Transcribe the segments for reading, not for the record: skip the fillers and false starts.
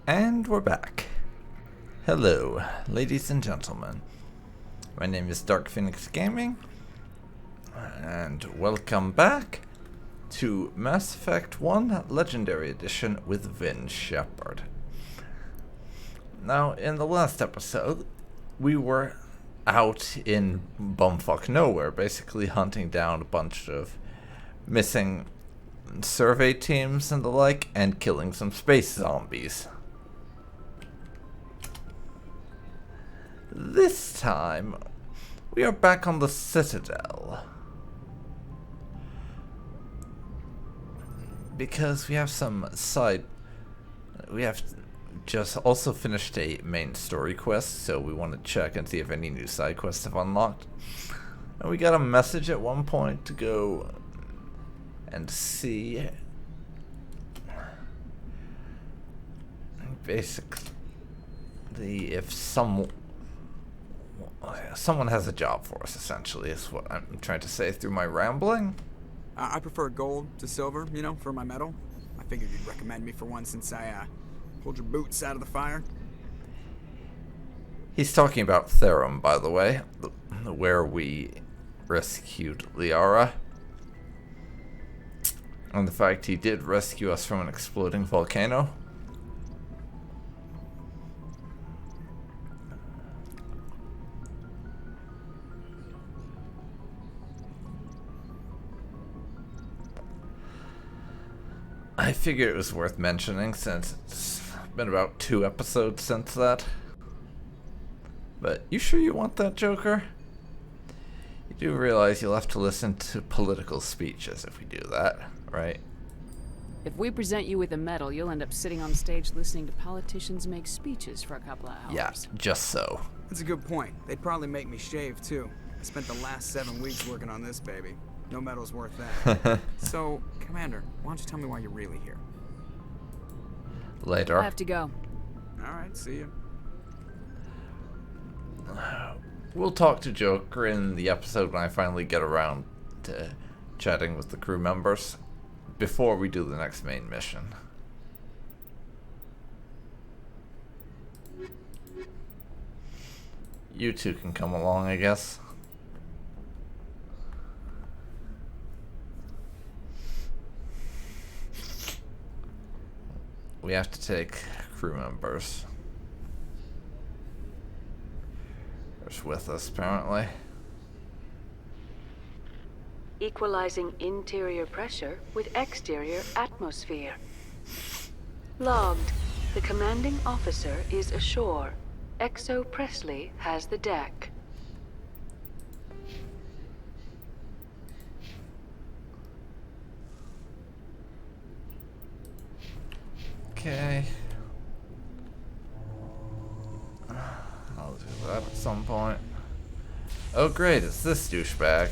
And we're back. Hello, ladies and gentlemen. My name is Dark Phoenix Gaming, and welcome back to Mass Effect 1 Legendary Edition with Vin Shepard. Now, in the last episode, we were out in bumfuck nowhere, basically hunting down a bunch of missing survey teams and the like, and killing some space zombies. This time, we are back on the Citadel. Because we have some we have just also finished a main story quest, so we want to check and see if any new side quests have unlocked. And we got a message at one point to go and see basically if someone has a job for us, essentially, is what I'm trying to say through my rambling. I prefer gold to silver, you know, for my medal. I figured you'd recommend me for one since I pulled your boots out of the fire. He's talking about Therum, by the way, where we rescued Liara. And the fact he did rescue us from an exploding volcano. I figured it was worth mentioning since it's been about 2 episodes since that. But you sure you want that, Joker? You do realize you'll have to listen to political speeches if we do that, right? If we present you with a medal, you'll end up sitting on stage listening to politicians make speeches for a couple of hours. Yeah, just so. That's a good point. They'd probably make me shave, too. I spent the last 7 weeks working on this baby. No medal's worth that. So, Commander, why don't you tell me why you're really here? Later. I have to go. Alright, see you. We'll talk to Joker in the episode when I finally get around to chatting with the crew members before we do the next main mission. You two can come along, I guess. We have to take crew members. There's with us, apparently. Equalizing interior pressure with exterior atmosphere. Logged. The commanding officer is ashore. Exo Presley has the deck. Okay. I'll do that at some point. Oh great, it's this douchebag.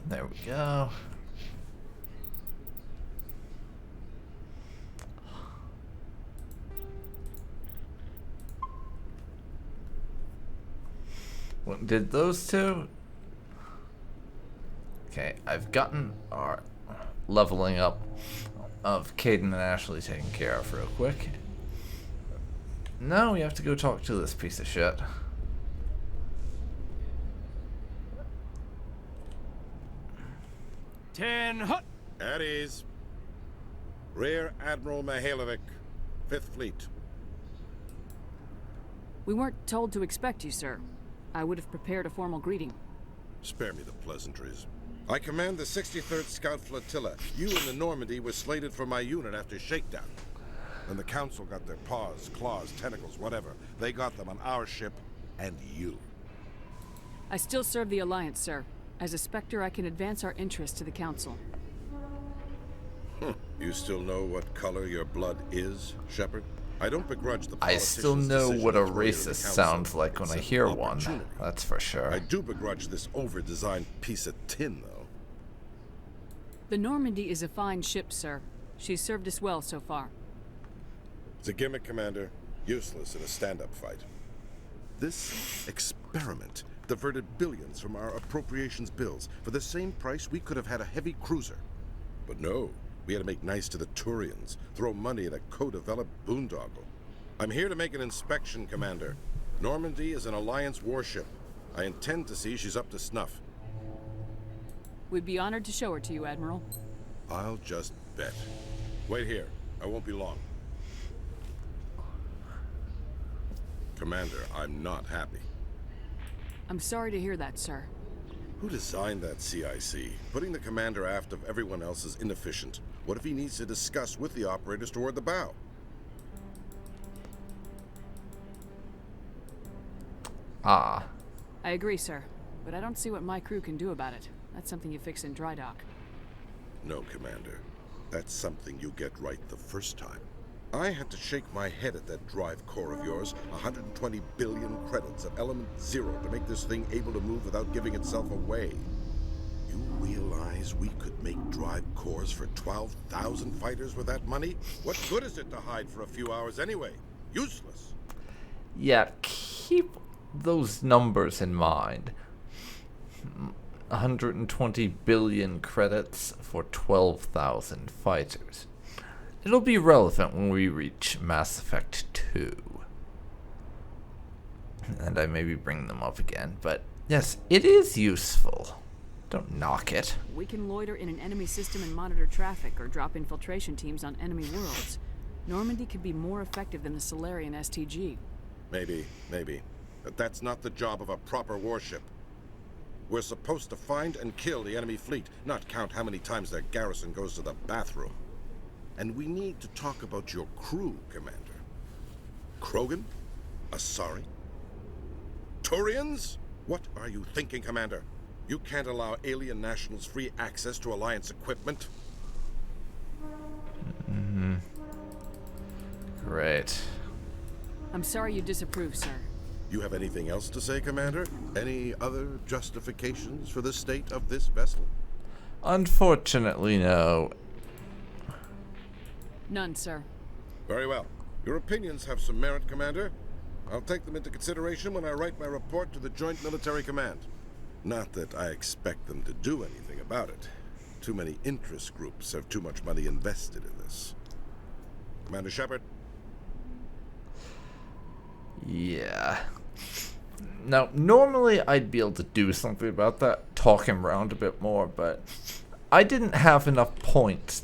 There we go. What did those two? Okay, I've gotten our leveling up of Caden and Ashley taken care of real quick. Now we have to go talk to this piece of shit. At ease. Rear Admiral Mihailovic, 5th Fleet. We weren't told to expect you, sir. I would have prepared a formal greeting. Spare me the pleasantries. I command the 63rd Scout Flotilla. You and the Normandy were slated for my unit after shakedown. Then the Council got their paws, claws, tentacles, whatever. They got them on our ship, and you. I still serve the Alliance, sir. As a Spectre, I can advance our interests to the Council. You still know what color your blood is, Shepard? I don't begrudge the I still know what a decisions related to the racist Council. sounds like when It's I an hear one. opportunity. That's for sure. I do begrudge this over-designed piece of tin, though. The Normandy is a fine ship, sir. She's served us well so far. It's a gimmick, Commander. Useless in a stand-up fight. This experiment diverted billions from our appropriations bills. For the same price, we could have had a heavy cruiser. But no, we had to make nice to the Turians, throw money at a co-developed boondoggle. I'm here to make an inspection, Commander. Normandy is an Alliance warship. I intend to see she's up to snuff. We'd be honored to show her to you, Admiral. I'll just bet. Wait here. I won't be long. Commander, I'm not happy. I'm sorry to hear that, sir. Who designed that CIC? Putting the commander aft of everyone else is inefficient. What if he needs to discuss with the operators toward the bow? Ah. I agree, sir. But I don't see what my crew can do about it. That's something you fix in dry dock. No, Commander. That's something you get right the first time. I had to shake my head at that drive core of yours. 120 billion credits at element 0 to make this thing able to move without giving itself away. You realize we could make drive cores for 12,000 fighters with that money? What good is it to hide for a few hours anyway? Useless. Yeah, keep those numbers in mind. 120 billion credits for 12,000 fighters. It'll be relevant when we reach Mass Effect 2. And I maybe bring them up again, but yes, it is useful. Don't knock it. We can loiter in an enemy system and monitor traffic, or drop infiltration teams on enemy worlds. Normandy could be more effective than the Solarian STG. Maybe. But that's not the job of a proper warship. We're supposed to find and kill the enemy fleet, not count how many times their garrison goes to the bathroom. And we need to talk about your crew, Commander. Krogan? Asari? Turians? What are you thinking, Commander? You can't allow alien nationals free access to Alliance equipment. Great. I'm sorry you disapprove, sir. You have anything else to say, Commander? Any other justifications for the state of this vessel? Unfortunately, no. None, sir. Very well. Your opinions have some merit, Commander. I'll take them into consideration when I write my report to the Joint Military Command. Not that I expect them to do anything about it. Too many interest groups have too much money invested in this. Commander Shepard? Yeah. Now, normally I'd be able to do something about that, talk him around a bit more, but I didn't have enough points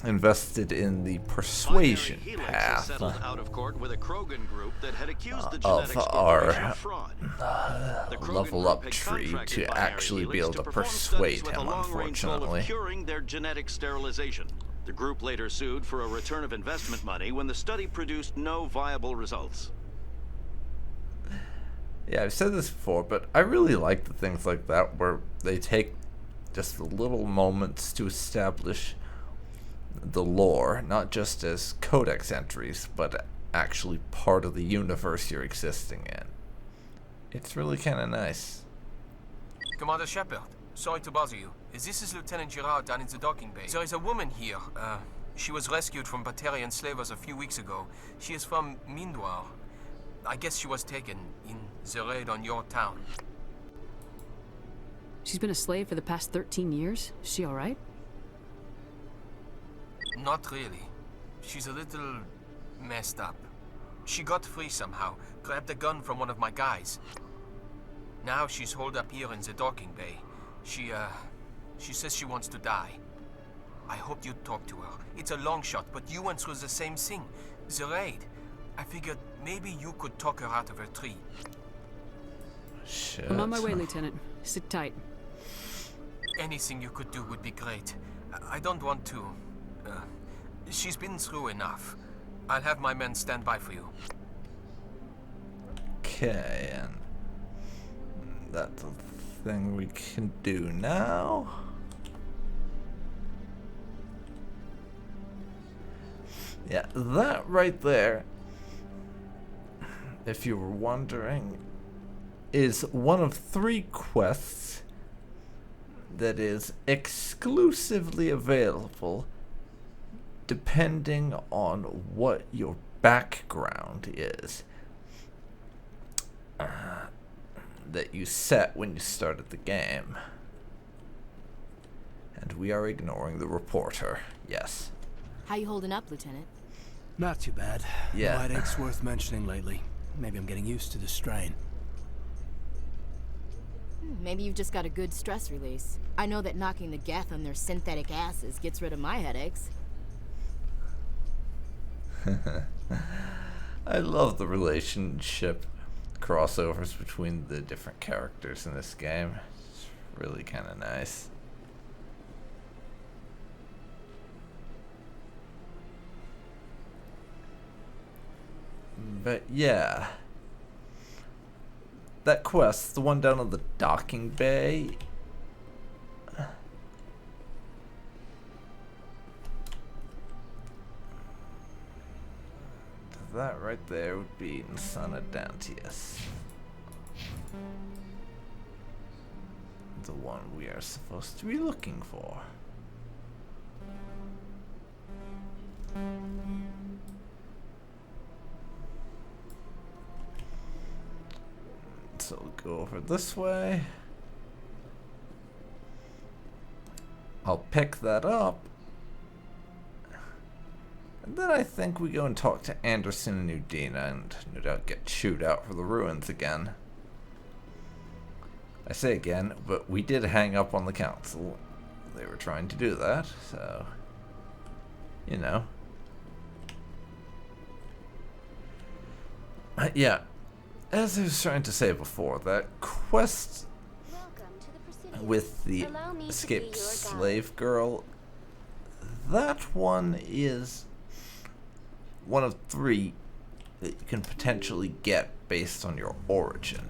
invested in the persuasion path out of court with a Krogan group that had accused the of genetics our corporation of fraud. The Krogan level group up had tree contracted to Binary actually be Helix able to perform persuade studies with him, a long-range goal of unfortunately. curing their genetic sterilization. The group later sued for a return of investment money when the study produced no viable results. Yeah, I've said this before, but I really like the things like that where they take just the little moments to establish the lore, not just as codex entries, but actually part of the universe you're existing in. It's really kind of nice. Commander Shepard, sorry to bother you. This is Lieutenant Girard down in the docking bay. There is a woman here. She was rescued from Batarian slavers a few weeks ago. She is from Mindwar. I guess she was taken in the raid on your town. She's been a slave for the past 13 years? Is she alright? Not really. She's a little messed up. She got free somehow, grabbed a gun from one of my guys. Now she's holed up here in the docking bay. She says she wants to die. I hoped you'd talk to her. It's a long shot, but you went through the same thing. The raid. I figured maybe you could talk her out of her tree. Shit. I'm on my way, Lieutenant. Sit tight. Anything you could do would be great. I don't want to. She's been through enough. I'll have my men stand by for you. Okay, and that's a thing we can do now. Yeah, that right there, if you were wondering, is one of 3 quests that is exclusively available depending on what your background is that you set when you started the game. And we are ignoring the reporter, yes. How you holding up, Lieutenant? Not too bad. Yeah. No headaches worth mentioning lately. Maybe I'm getting used to the strain. Maybe you've just got a good stress release. I know that knocking the geth on their synthetic asses gets rid of my headaches. I love the relationship crossovers between the different characters in this game. It's really kind of nice. But yeah, that quest, the one down on the docking bay, that right there would be Insana Dantius, the one we are supposed to be looking for. So we'll go over this way. I'll pick that up. And then I think we go and talk to Anderson and Udina and no doubt get chewed out for the ruins again. I say again, but we did hang up on the council. They were trying to do that, so, you know. Yeah, as I was trying to say before, that quest with the escaped slave girl, that one is one of 3 that you can potentially get based on your origin.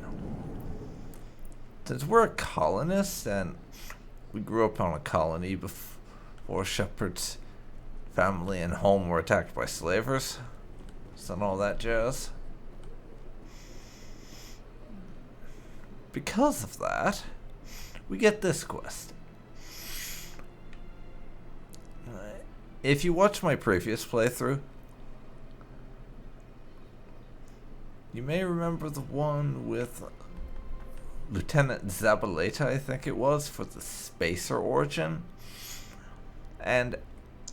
Since we're a colonist and we grew up on a colony before Shepard's family and home were attacked by slavers, and all that jazz. Because of that, we get this quest. If you watch my previous playthrough, you may remember the one with Lieutenant Zabaleta, I think it was, for the Spacer origin. And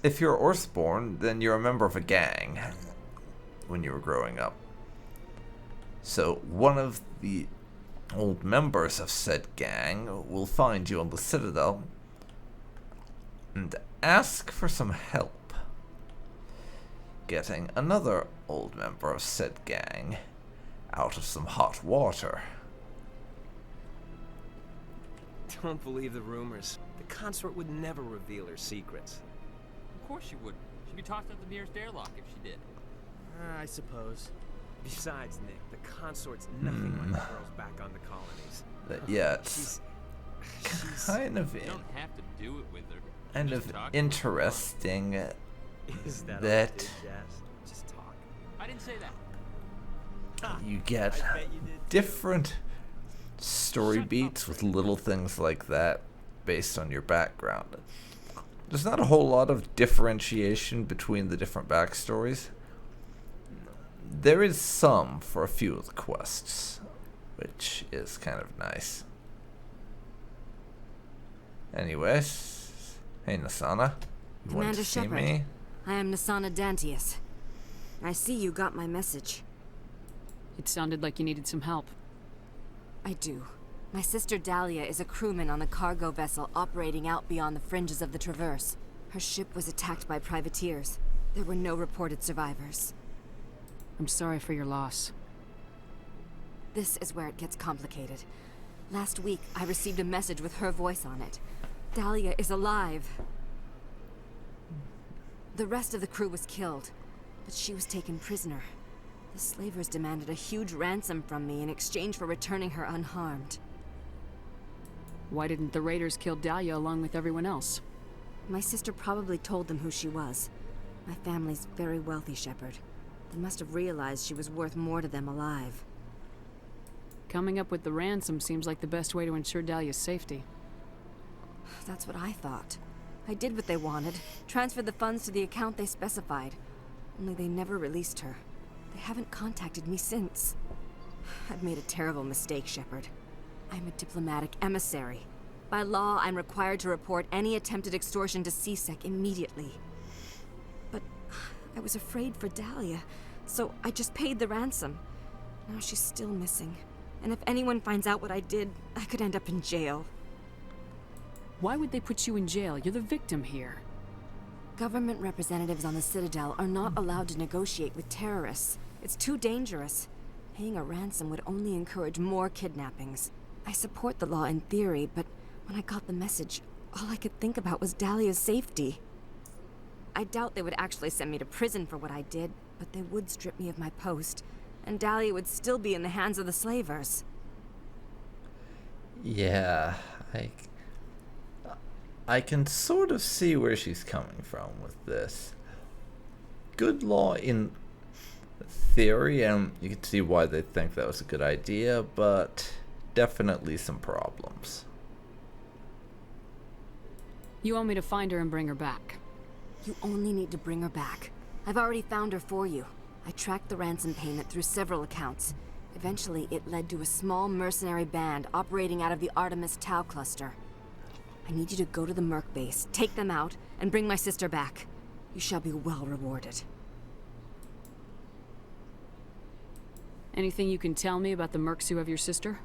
if you're Earthborn, then you're a member of a gang when you were growing up. So one of the old members of said gang will find you on the Citadel and ask for some help getting another old member of said gang out of some hot water. Don't believe the rumors. The consort would never reveal her secrets. Of course she wouldn't. She'd be tossed out the nearest airlock if she did. I suppose. Besides, Nick, the consort's nothing like the girls back on the colonies. But yeah, it's kind of You don't have to do it with her. kind Just of talk. interesting Is that, that all, Jazz? Just talk. I didn't say that. you get I bet you did too. different story beats with little things like that based on your background. There's not a whole lot of differentiation between the different backstories. There is some for a few of the quests, which is kind of nice. Anyways, hey Nasana, you want Commander to see Shepard, me? I am Nasana Dantius. I see you got my message. It sounded like you needed some help. I do. My sister Dahlia is a crewman on a cargo vessel operating out beyond the fringes of the Traverse. Her ship was attacked by privateers. There were no reported survivors. I'm sorry for your loss. This is where it gets complicated. Last week, I received a message with her voice on it. Dahlia is alive. The rest of the crew was killed, but she was taken prisoner. The slavers demanded a huge ransom from me in exchange for returning her unharmed. Why didn't the raiders kill Dahlia along with everyone else? My sister probably told them who she was. My family's very wealthy, Shepard. They must have realized she was worth more to them alive. Coming up with the ransom seems like the best way to ensure Dahlia's safety. That's what I thought. I did what they wanted, transferred the funds to the account they specified. Only they never released her. They haven't contacted me since. I've made a terrible mistake, Shepard. I'm a diplomatic emissary. By law, I'm required to report any attempted extortion to CSEC immediately. But I was afraid for Dahlia, so I just paid the ransom. Now she's still missing. And if anyone finds out what I did, I could end up in jail. Why would they put you in jail? You're the victim here. Government representatives on the Citadel are not allowed to negotiate with terrorists. It's too dangerous. Paying a ransom would only encourage more kidnappings. I support the law in theory, but when I got the message, all I could think about was Dahlia's safety. I doubt they would actually send me to prison for what I did, but they would strip me of my post, and Dahlia would still be in the hands of the slavers. Yeah, I can sort of see where she's coming from with this. Good law in theory, and you can see why they think that was a good idea, but definitely some problems. You want me to find her and bring her back? You only need to bring her back. I've already found her for you. I tracked the ransom payment through several accounts. Eventually, it led to a small mercenary band operating out of the Artemis Tau cluster. I need you to go to the Merc base, take them out, and bring my sister back. You shall be well rewarded. Anything you can tell me about the Mercs who have your sister?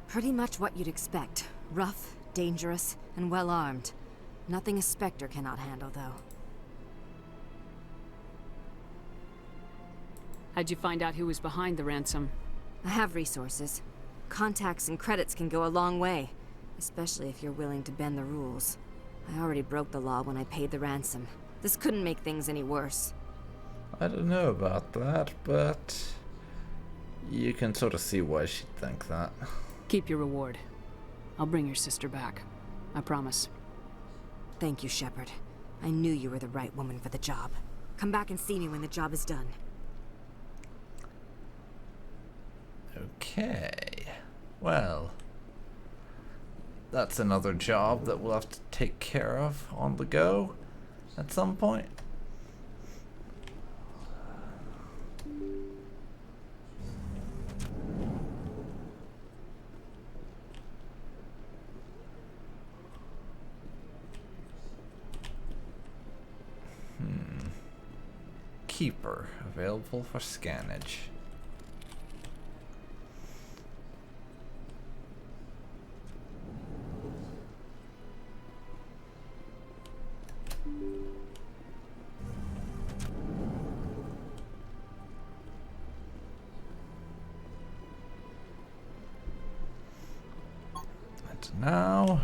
Pretty much what you'd expect. Rough, dangerous, and well-armed. Nothing a Spectre cannot handle, though. How'd you find out who was behind the ransom? I have resources. Contacts and credits can go a long way, especially if you're willing to bend the rules. I already broke the law when I paid the ransom. This couldn't make things any worse. I don't know about that, but you can sort of see why she'd think that. Keep your reward. I'll bring your sister back. I promise. Thank you, Shepard. I knew you were the right woman for the job. Come back and see me when the job is done. Okay. Well, that's another job that we'll have to take care of on the go at some point. Keeper, available for scannage. And now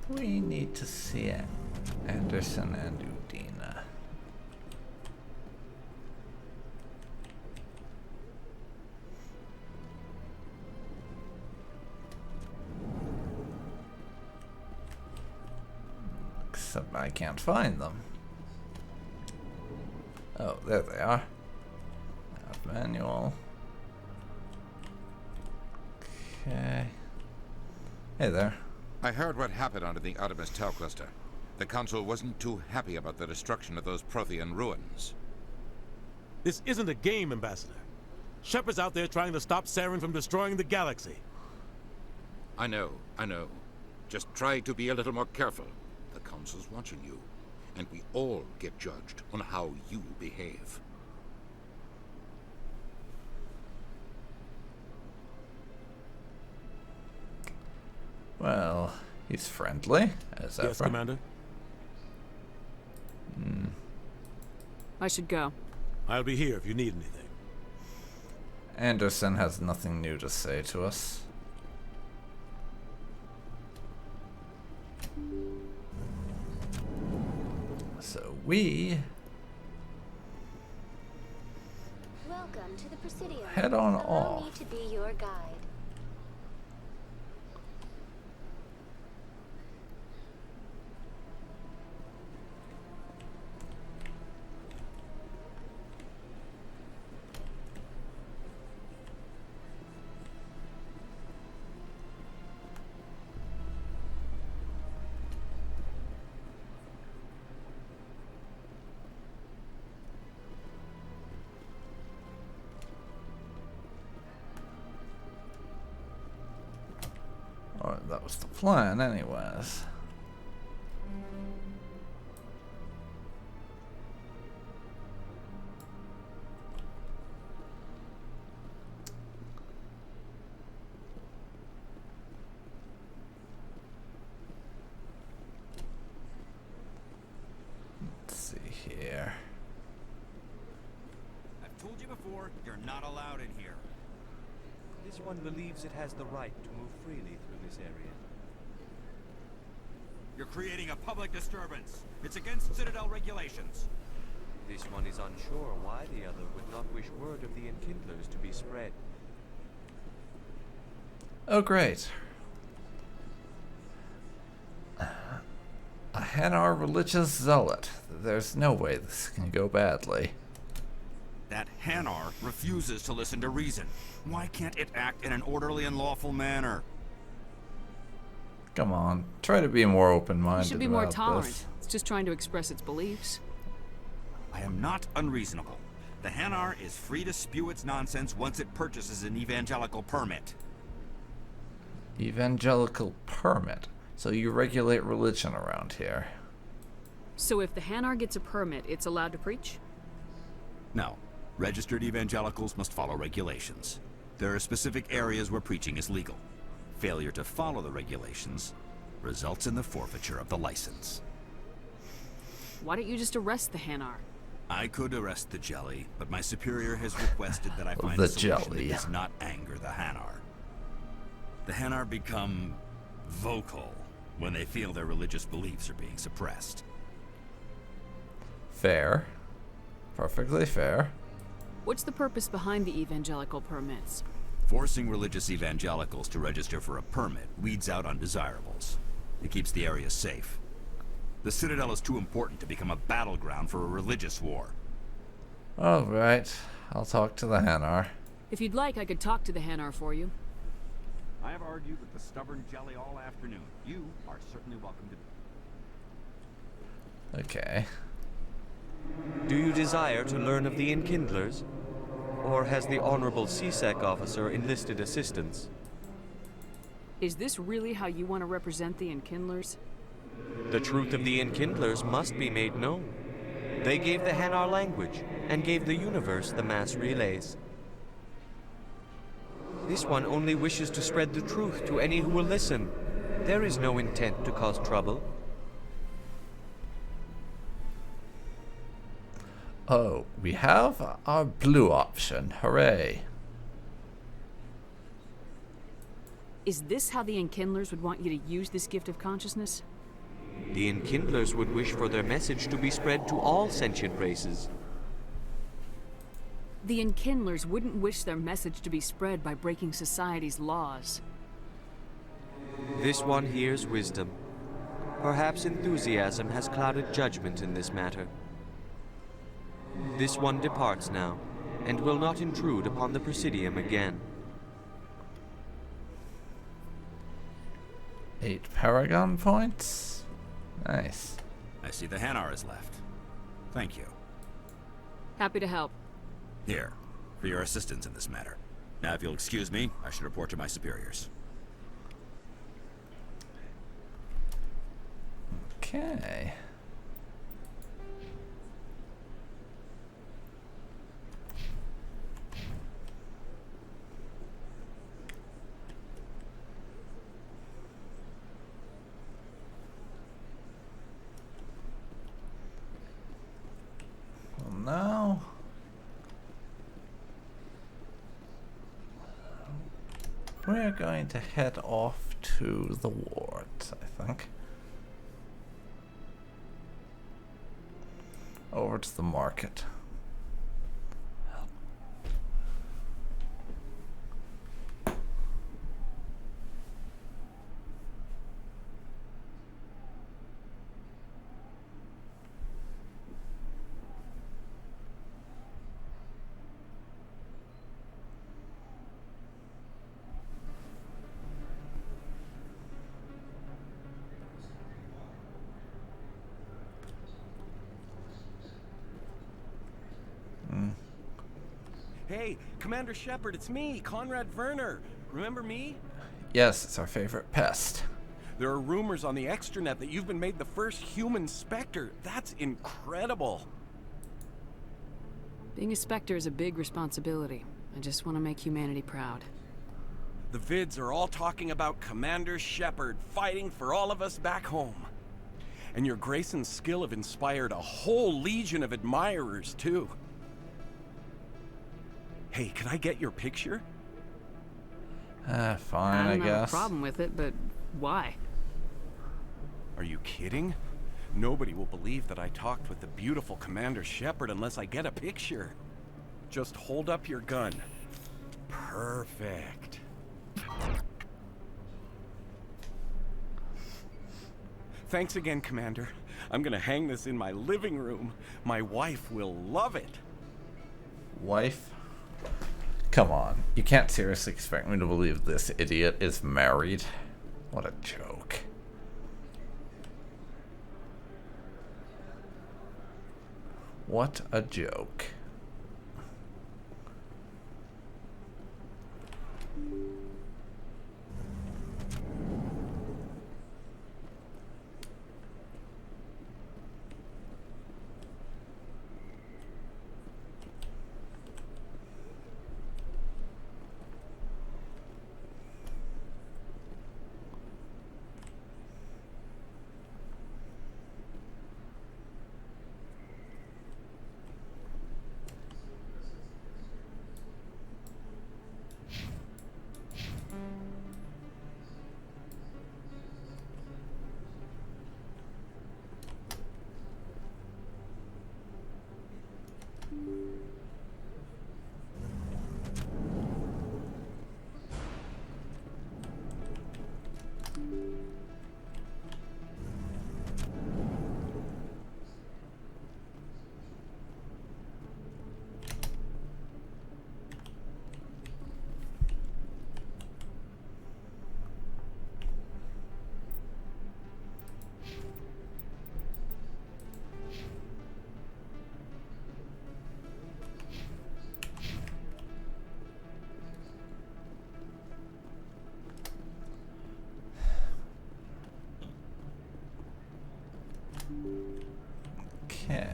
we need to see Anderson and Udina. Except I can't find them. Oh, there they are. Manual. Okay. Hey there. I heard what happened under the Artemis Tau cluster. The Council wasn't too happy about the destruction of those Prothean ruins. This isn't a game, Ambassador. Shepard's out there trying to stop Saren from destroying the galaxy. I know. Just try to be a little more careful. The Council's watching you, and we all get judged on how you behave. Well, he's friendly, as ever. Yes, Commander? I should go. I'll be here if you need anything. Anderson has nothing new to say to us. So we Welcome to the Presidium. head on Allow off. me to be your guide. Or that was the plan, anyways. Let's see here. I've told you before, you're not allowed in here. This one believes it has the right to move freely through this area. You're creating a public disturbance. It's against Citadel regulations. This one is unsure why the other would not wish word of the Enkindlers to be spread. Oh, great. A Hanar religious zealot. There's no way this can go badly. That Hanar refuses to listen to reason. Why can't it act in an orderly and lawful manner? Come on, try to be more open-minded. You should be more about tolerant. this. It's just trying to express its beliefs. I am not unreasonable. The Hanar is free to spew its nonsense once it purchases an evangelical permit. Evangelical permit. So you regulate religion around here. So if the Hanar gets a permit, it's allowed to preach? No. Registered evangelicals must follow regulations. There are specific areas where preaching is legal. Failure to follow the regulations results in the forfeiture of the license. Why don't you just arrest the Hanar? I could arrest the jelly, but my superior has requested that I find The a solution jelly. that does not anger the Hanar. The Hanar become vocal when they feel their religious beliefs are being suppressed. Fair. Perfectly fair. What's the purpose behind the evangelical permits? Forcing religious evangelicals to register for a permit weeds out undesirables. It keeps the area safe. The Citadel is too important to become a battleground for a religious war. Alright, I'll talk to the Hanar. If you'd like, I could talk to the Hanar for you. I have argued with the stubborn jelly all afternoon. You are certainly welcome to... Okay. Do you desire to learn of the Enkindlers? Or has the Honorable CSEC officer enlisted assistance? Is this really how you want to represent the Enkindlers? The truth of the Enkindlers must be made known. They gave the Hanar language, and gave the universe the mass relays. This one only wishes to spread the truth to any who will listen. There is no intent to cause trouble. Oh, we have our blue option. Hooray. Is this how the Enkindlers would want you to use this gift of consciousness? The Enkindlers would wish for their message to be spread to all sentient races. The Enkindlers wouldn't wish their message to be spread by breaking society's laws. This one hears wisdom. Perhaps enthusiasm has clouded judgment in this matter. This one departs now, and will not intrude upon the Presidium again. 8 Paragon points? Nice. I see the Hanar is left. Thank you. Happy to help. Here, for your assistance in this matter. Now, if you'll excuse me, I should report to my superiors. Okay. we're going to head off to the wards, I think. Over to the market. Hey, Commander Shepard, it's me, Conrad Werner. Remember me? Yes, it's our favorite pest. There are rumors on the extranet that you've been made the first human Spectre. That's incredible. Being a Spectre is a big responsibility. I just want to make humanity proud. The vids are all talking about Commander Shepard fighting for all of us back home. And your grace and skill have inspired a whole legion of admirers, too. Hey, can I get your picture? Fine, I don't have guess. a problem with it, but why? Are you kidding? Nobody will believe that I talked with the beautiful Commander Shepard unless I get a picture. Just hold up your gun. Perfect. Thanks again, Commander. I'm gonna hang this in my living room. My wife will love it. Wife? Come on. You can't seriously expect me to believe this idiot is married. What a joke. What a joke. Okay.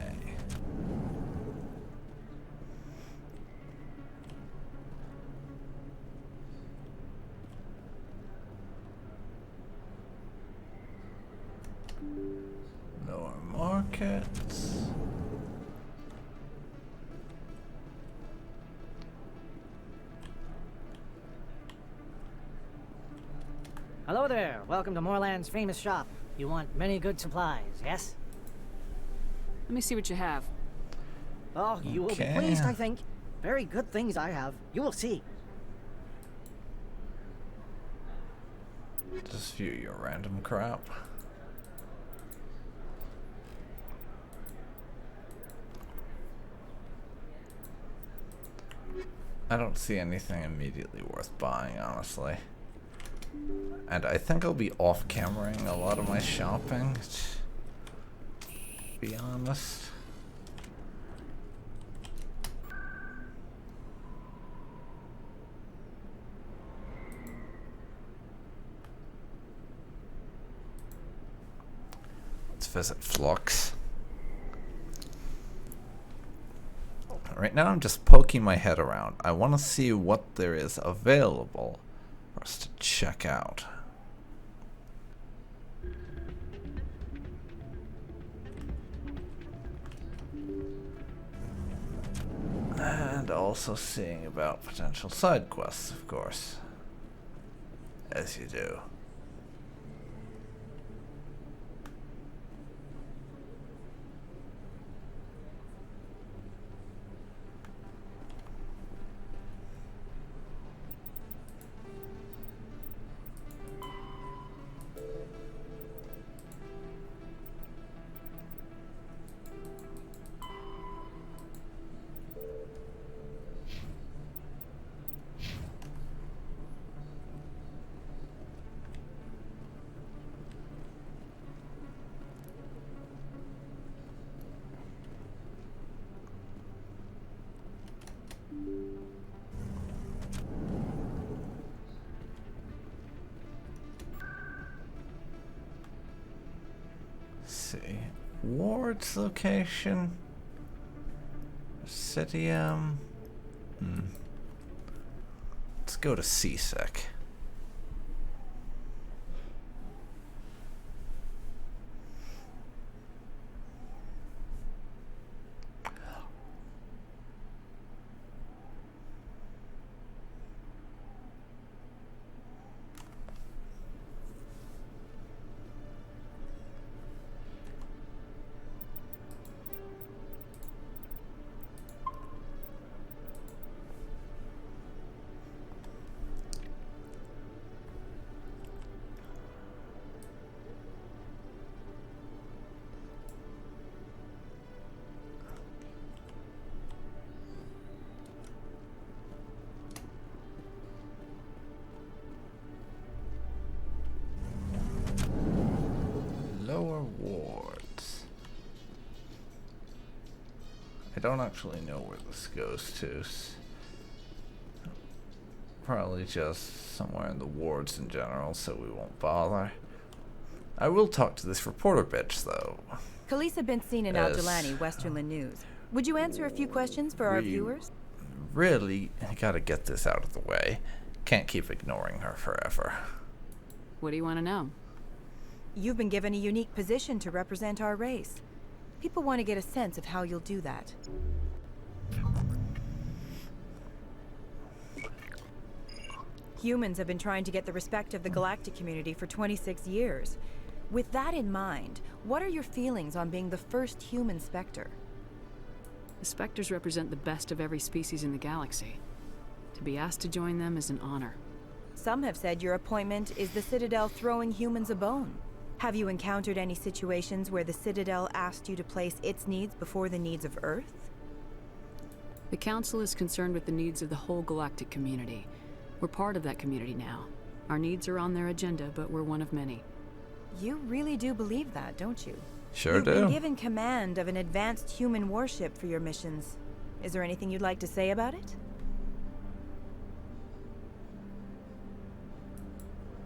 Lower markets. Hello there. Welcome to Moorland's famous shop. You want many good supplies, yes? Let me see what you have. Oh, you will be pleased, I think. Very good things I have. You will see. Just view your random crap. I don't see anything immediately worth buying, honestly. And I think I'll be off-cameraing a lot of my shopping, to be honest. Let's visit Flux. Right now I'm just poking my head around. I want to see what there is available for us to check out. And also seeing about potential side quests, of course. as you do. See, Ward's location, Citium. Let's go to Psych. Lower wards. I don't actually know where this goes to. Probably just somewhere in the wards in general, so we won't bother. I will talk to this reporter bitch, though. Khaleesa Benzine in Al Jalani, Westerland News. Would you answer a few questions for our viewers? Really gotta get this out of the way. Can't keep ignoring her forever. What do you want to know? You've been given a unique position to represent our race. People want to get a sense of how you'll do that. Humans have been trying to get the respect of the galactic community for 26 years. With that in mind, what are your feelings on being the first human Spectre? The Spectres represent the best of every species in the galaxy. To be asked to join them is an honor. Some have said your appointment is the Citadel throwing humans a bone. Have you encountered any situations where the Citadel asked you to place its needs before the needs of Earth? The Council is concerned with the needs of the whole galactic community. We're part of that community now. Our needs are on their agenda, but we're one of many. You really do believe that, don't you? Sure do. You've been given command of an advanced human warship for your missions. Is there anything you'd like to say about it?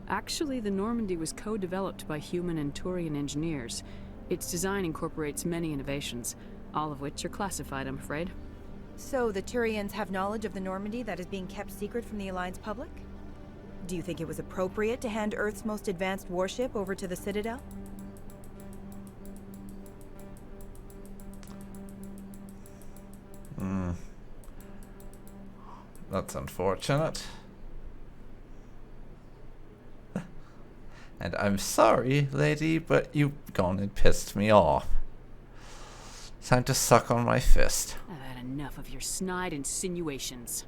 Actually, the Normandy was co-developed by human and Turian engineers. Its design incorporates many innovations, all of which are classified, I'm afraid. So the Turians have knowledge of the Normandy that is being kept secret from the Alliance public? Do you think it was appropriate to hand Earth's most advanced warship over to the Citadel? That's unfortunate. And I'm sorry, lady, but you've gone and pissed me off. Time to suck on my fist. I've had enough of your snide insinuations.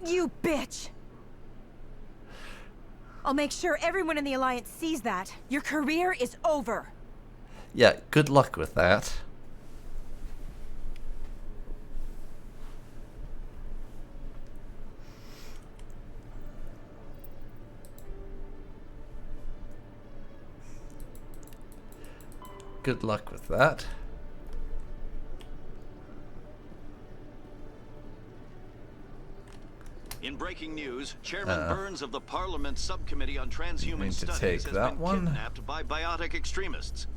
You bitch! I'll make sure everyone in the Alliance sees that. Your career is over. Yeah, good luck with that. Good luck with that. In breaking news, Chairman Burns of the Parliament Subcommittee on Transhuman Studies has been kidnapped by biotic extremists.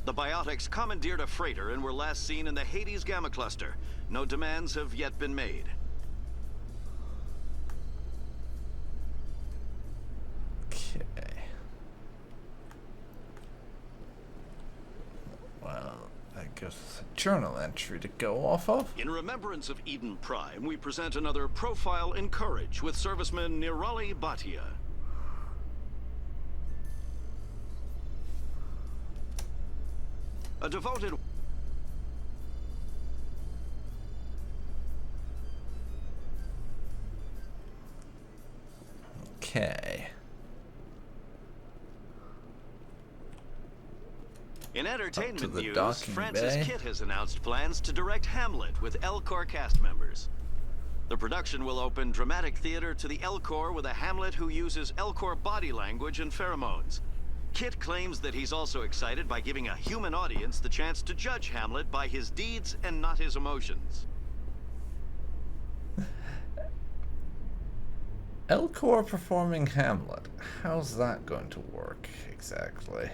The biotics commandeered a freighter and were last seen in the Hades Gamma Cluster. No demands have yet been made. Okay. Well, I gives us a journal entry to go off of. In remembrance of Eden Prime, we present another profile in courage with serviceman Nirali Bhatia. A devoted... Okay. In entertainment news, docking Francis bay. Kitt has announced plans to direct Hamlet with L-Corps cast members. The production will open dramatic theater to the L-Corps with a Hamlet who uses L-Corps body language and pheromones. Kitt claims that he's also excited by giving a human audience the chance to judge Hamlet by his deeds and not his emotions. L-Corps performing Hamlet. How's that going to work exactly?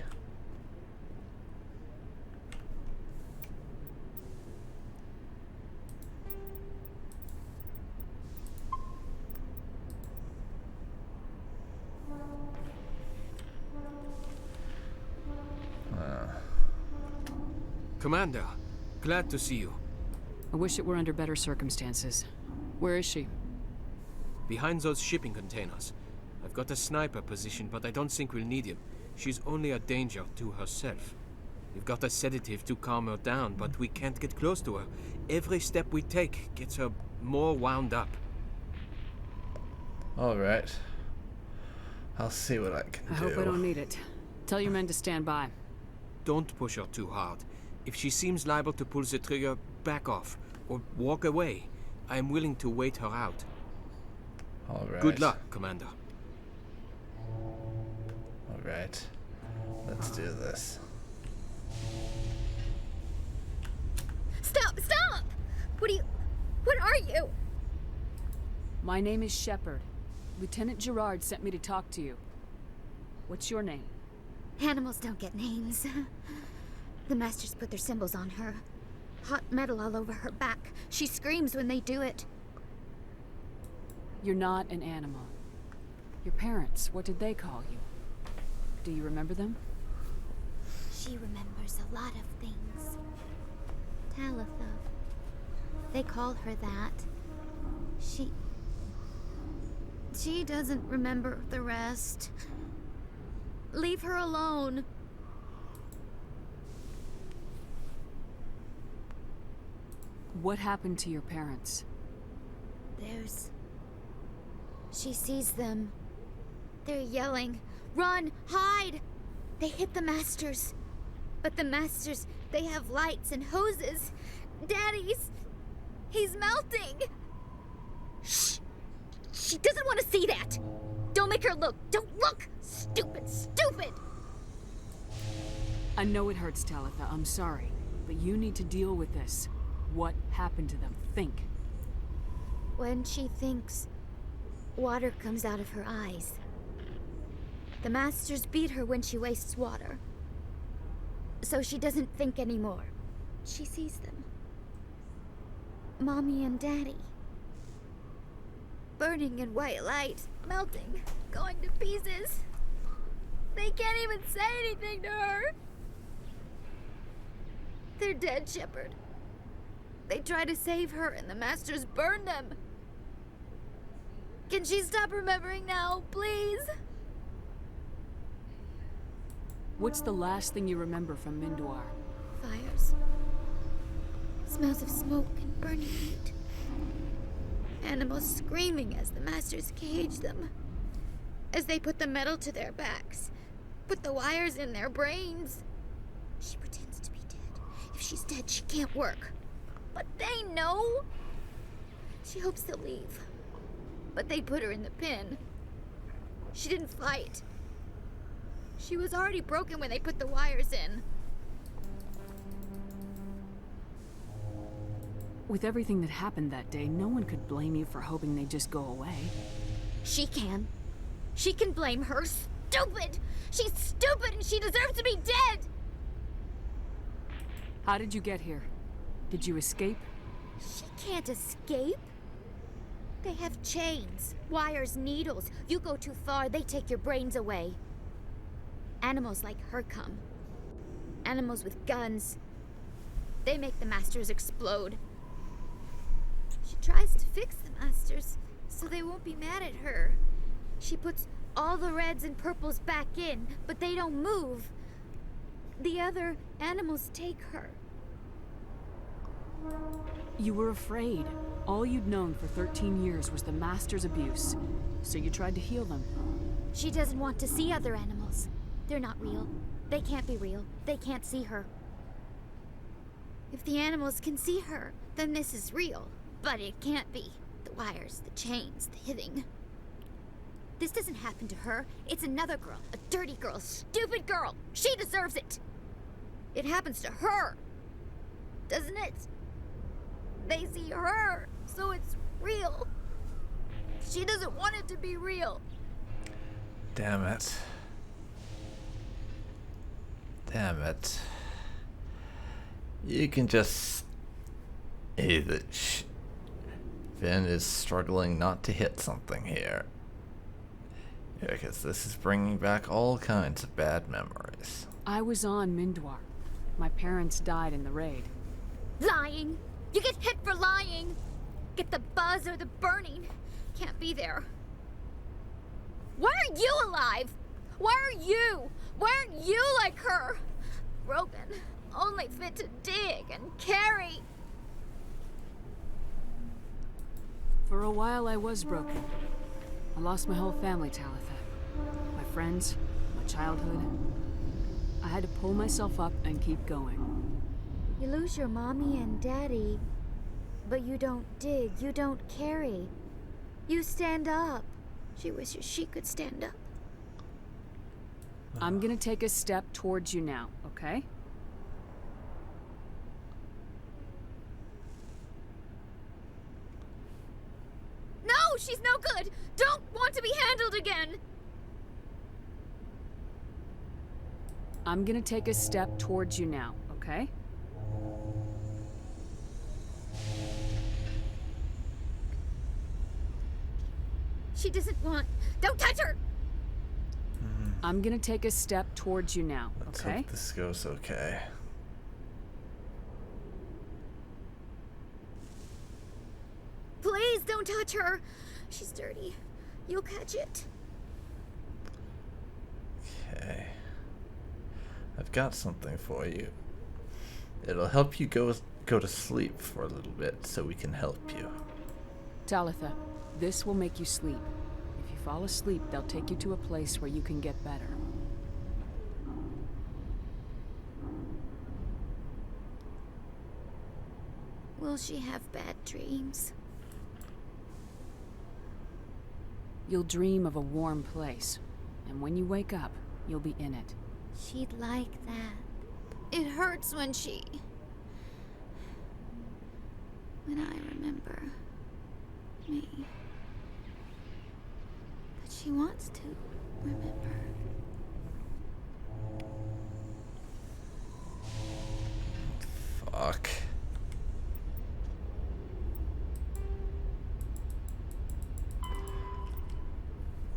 Commander, glad to see you. I wish it were under better circumstances. Where is she? Behind those shipping containers. I've got a sniper position, but I don't think we'll need him. She's only a danger to herself. We've got a sedative to calm her down, but we can't get close to her. Every step we take gets her more wound up. Alright. I'll see what I can do. I hope I don't need it. Tell your men to stand by. Don't push her too hard. If she seems liable to pull the trigger, back off, or walk away. I am willing to wait her out. Alright. Good luck, Commander. Alright. Let's do this. Stop! Stop! What are you? My name is Shepard. Lieutenant Gerard sent me to talk to you. What's your name? Animals don't get names. The Masters put their symbols on her. Hot metal all over her back. She screams when they do it. You're not an animal. Your parents, what did they call you? Do you remember them? She remembers a lot of things. Talitha. They call her that. She doesn't remember the rest. Leave her alone. What happened to your parents? She sees them. They're yelling, "Run! Hide!" They hit the Masters. But the Masters, they have lights and hoses. He's melting! Shh! She doesn't want to see that! Don't make her look! Don't look! Stupid! Stupid! I know it hurts, Talitha. I'm sorry. But you need to deal with this. What happened to them? Think. When she thinks, water comes out of her eyes. The Masters beat her when she wastes water. So she doesn't think anymore. She sees them. Mommy and Daddy. Burning in white light, melting, going to pieces. They can't even say anything to her. They're dead, Shepard. They try to save her and the Masters burn them. Can she stop remembering now, please? What's the last thing you remember from Mindoir? Fires. Smells of smoke and burning meat. Animals screaming as the Masters cage them. As they put the metal to their backs. Put the wires in their brains. She pretends to be dead. If she's dead, she can't work. But they know. She hopes to leave. But they put her in the pen. She didn't fight. She was already broken when they put the wires in. With everything that happened that day, no one could blame you for hoping they'd just go away. She can. She can blame her. Stupid! She's stupid and she deserves to be dead! How did you get here? Did you escape? She can't escape. They have chains, wires, needles. You go too far, they take your brains away. Animals like her come. Animals with guns. They make the Masters explode. She tries to fix the Masters so they won't be mad at her. She puts all the reds and purples back in, but they don't move. The other animals take her. You were afraid. All you'd known for 13 years was the Master's abuse, so you tried to heal them. She doesn't want to see other animals. They're not real. They can't be real. They can't see her. If the animals can see her, then this is real. But it can't be. The wires, the chains, the hitting. This doesn't happen to her. It's another girl. A dirty girl. Stupid girl. She deserves it. It happens to her. Doesn't it? They see her, so it's real. She doesn't want it to be real. Damn it. Damn it. You can just... Either Finn is struggling not to hit something here. Yeah, because this is bringing back all kinds of bad memories. I was on Mindwar. My parents died in the raid. Lying! You get hit for lying! Get the buzz or the burning. Can't be there. Why are you alive? Why are you? Why aren't you like her? Broken. Only fit to dig and carry. For a while I was broken. I lost my whole family, Talitha. My friends, my childhood. I had to pull myself up and keep going. You lose your mommy and daddy, but you don't dig, you don't carry. You stand up. She wishes she could stand up. I'm gonna take a step towards you now, okay? No, she's no good! Don't want to be handled again! I'm gonna take a step towards you now, okay? She doesn't want... Don't touch her! I'm gonna take a step towards you now, Let's okay? hope this goes okay. Please don't touch her! She's dirty. You'll catch it. Okay. I've got something for you. It'll help you go to sleep for a little bit so we can help you. Talitha, this will make you sleep. If you fall asleep, they'll take you to a place where you can get better. Will she have bad dreams? You'll dream of a warm place, and when you wake up, you'll be in it. She'd like that. It hurts when she... When I remember me. But she wants to remember. Fuck.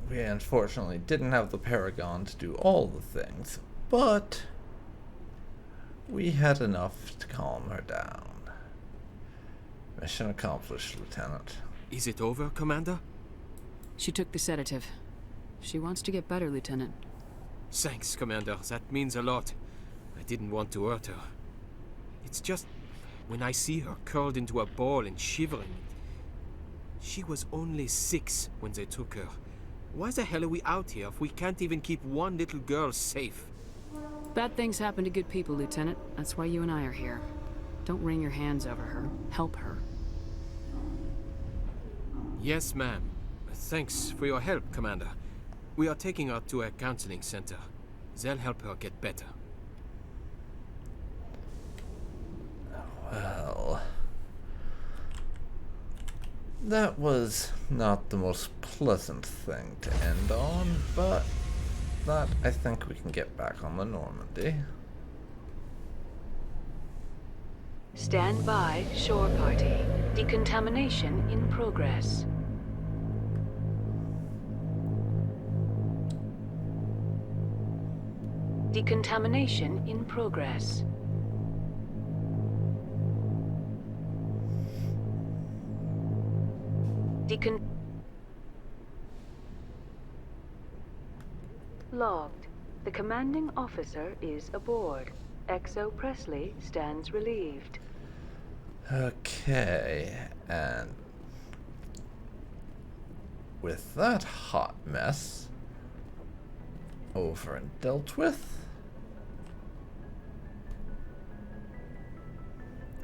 We unfortunately didn't have the Paragon to do all the things, but we had enough to calm her down. Mission accomplished, Lieutenant. Is it over, Commander? She took the sedative. She wants to get better, Lieutenant. Thanks, Commander. That means a lot. I didn't want to hurt her. It's just... when I see her curled into a ball and shivering... She was only 6 when they took her. Why the hell are we out here if we can't even keep one little girl safe? Bad things happen to good people, Lieutenant. That's why you and I are here. Don't wring your hands over her. Help her. Yes, ma'am. Thanks for your help, Commander. We are taking her to a counseling center. They'll help her get better. Well... that was not the most pleasant thing to end on, but that I think we can get back on the Normandy. Stand by, shore party. Decontamination in progress. Decontamination in progress. Logged. The commanding officer is aboard. XO Presley stands relieved. Okay, and with that hot mess over and dealt with,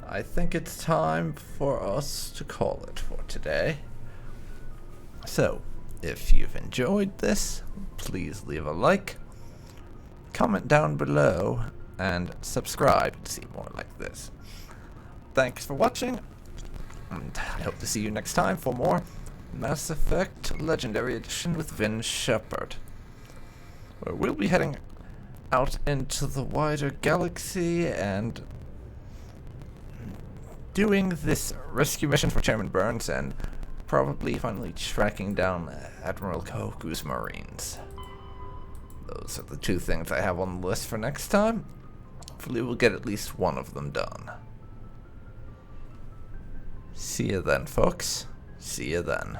I think it's time for us to call it for today. So, if you've enjoyed this, please leave a like, comment down below, and subscribe to see more like this. Thanks for watching, and I hope to see you next time for more Mass Effect Legendary Edition with Vin Shepard, where we'll be heading out into the wider galaxy and doing this rescue mission for Chairman Burns and probably finally tracking down Admiral Koku's Marines. Those are the two things I have on the list for next time. Hopefully we'll get at least one of them done. See you then, folks. See you then.